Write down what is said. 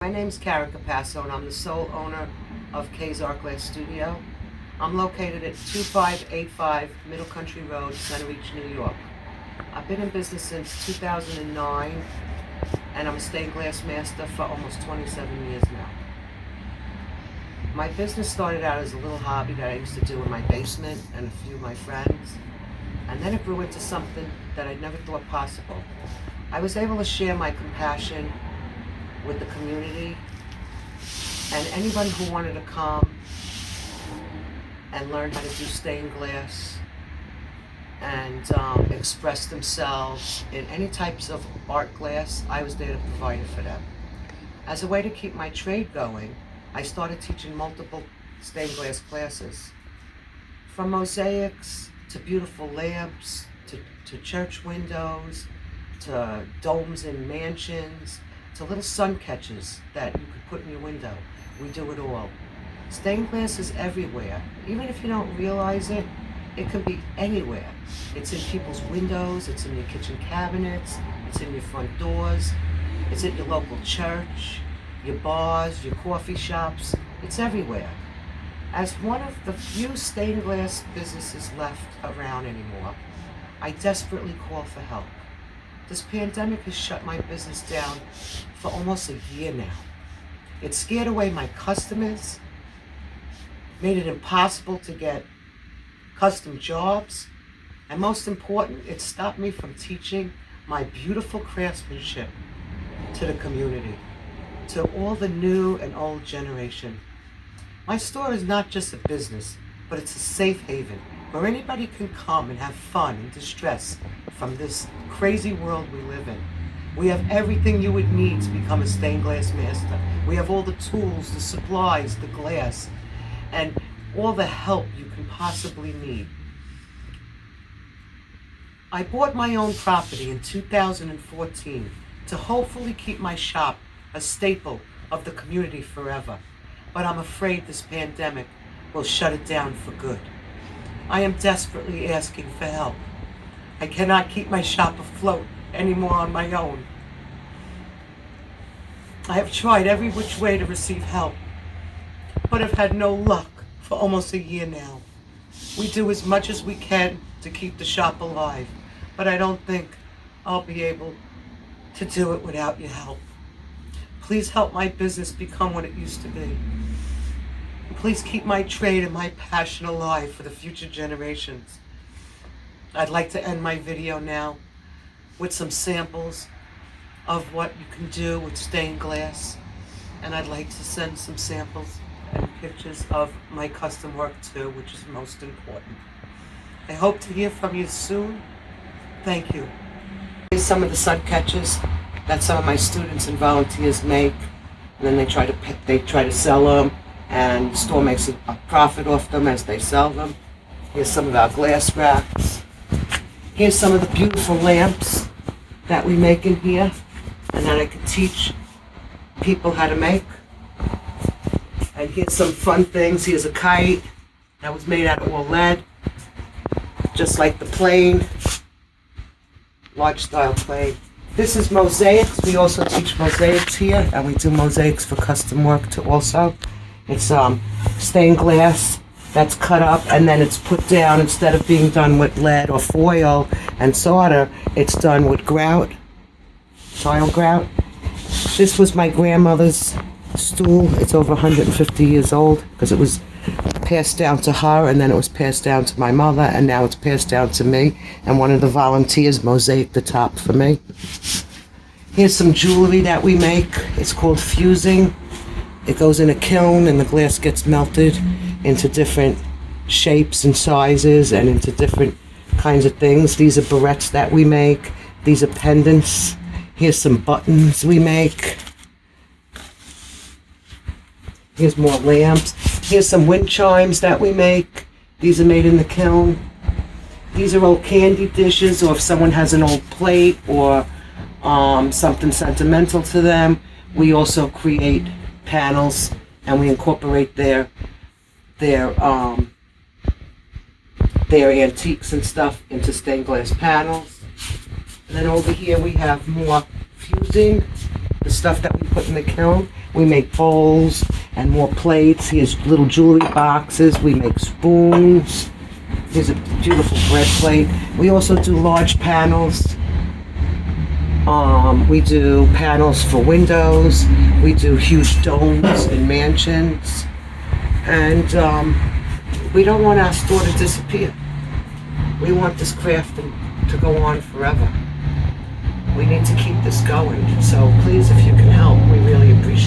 My name's Cara Capasso, and I'm the sole owner of K's Art Glass Studio. I'm located at 2585 Middle Country Road, Center Beach, New York. I've been in business since 2009, and I'm a stained glass master for almost 27 years now. My business started out as a little hobby that I used to do in my basement and a few of my friends, and then it grew into something that I never thought possible. I was able to share my compassion with the community, and anyone who wanted to come and learn how to do stained glass and express themselves in any types of art glass, I was there to provide it for them. As a way to keep my trade going, I started teaching multiple stained glass classes, from mosaics to beautiful lamps to church windows to domes in mansions to little sun catchers that you could put in your window. We do it all. Stained glass is everywhere. Even if you don't realize it, it can be anywhere. It's in people's windows, it's in your kitchen cabinets, it's in your front doors, it's at your local church, your bars, your coffee shops. It's everywhere. As one of the few stained glass businesses left around anymore, I desperately call for help. This pandemic has shut my business down for almost a year now. It scared away my customers, made it impossible to get custom jobs, and most important, it stopped me from teaching my beautiful craftsmanship to the community, to all the new and old generation. My store is not just a business, but it's a safe haven where anybody can come and have fun and distress from this crazy world we live in. We have everything you would need to become a stained glass master. We have all the tools, the supplies, the glass, and all the help you can possibly need. I bought my own property in 2014 to hopefully keep my shop a staple of the community forever. But I'm afraid this pandemic will shut it down for good. I am desperately asking for help. I cannot keep my shop afloat anymore on my own. I have tried every which way to receive help, but have had no luck for almost a year now. We do as much as we can to keep the shop alive, but I don't think I'll be able to do it without your help. Please help my business become what it used to be. Please keep my trade and my passion alive for the future generations. I'd like to end my video now with some samples of what you can do with stained glass, and I'd like to send some samples and pictures of my custom work too, which is most important. I hope to hear from you soon. Thank you. Here's some of the sun catchers that some of my students and volunteers make, and then they try to sell them, and the store makes a profit off them as they sell them. Here's some of our glass racks. Here's some of the beautiful lamps that we make in here and that I can teach people how to make. And here's some fun things. Here's a kite that was made out of all lead, just like the plane, large style plane. This is mosaics. We also teach mosaics here, and we do mosaics for custom work too also. It's stained glass that's cut up and then it's put down. Instead of being done with lead or foil and solder, it's done with grout, tile grout. This was my grandmother's stool. It's over 150 years old because it was passed down to her, and then it was passed down to my mother, and now it's passed down to me, and one of the volunteers mosaicked the top for me. Here's some jewelry that we make. It's called fusing. It goes in a kiln and the glass gets melted into different shapes and sizes and into different kinds of things. These are barrettes that we make. These are pendants. Here's some buttons we make. Here's more lamps. Here's some wind chimes that we make. These are made in the kiln. These are old candy dishes, or if someone has an old plate or something sentimental to them, we also create panels and we incorporate their antiques and stuff into stained glass panels. And then over here we have more fusing the stuff that we put in the kiln. We make bowls and more plates. Here's little jewelry boxes. We make spoons. Here's a beautiful bread plate. We also do large panels. We do panels for windows. We do huge domes in mansions. And we don't want our store to disappear. We want this craft to go on forever. We need to keep this going. So please, if you can help, we really appreciate it.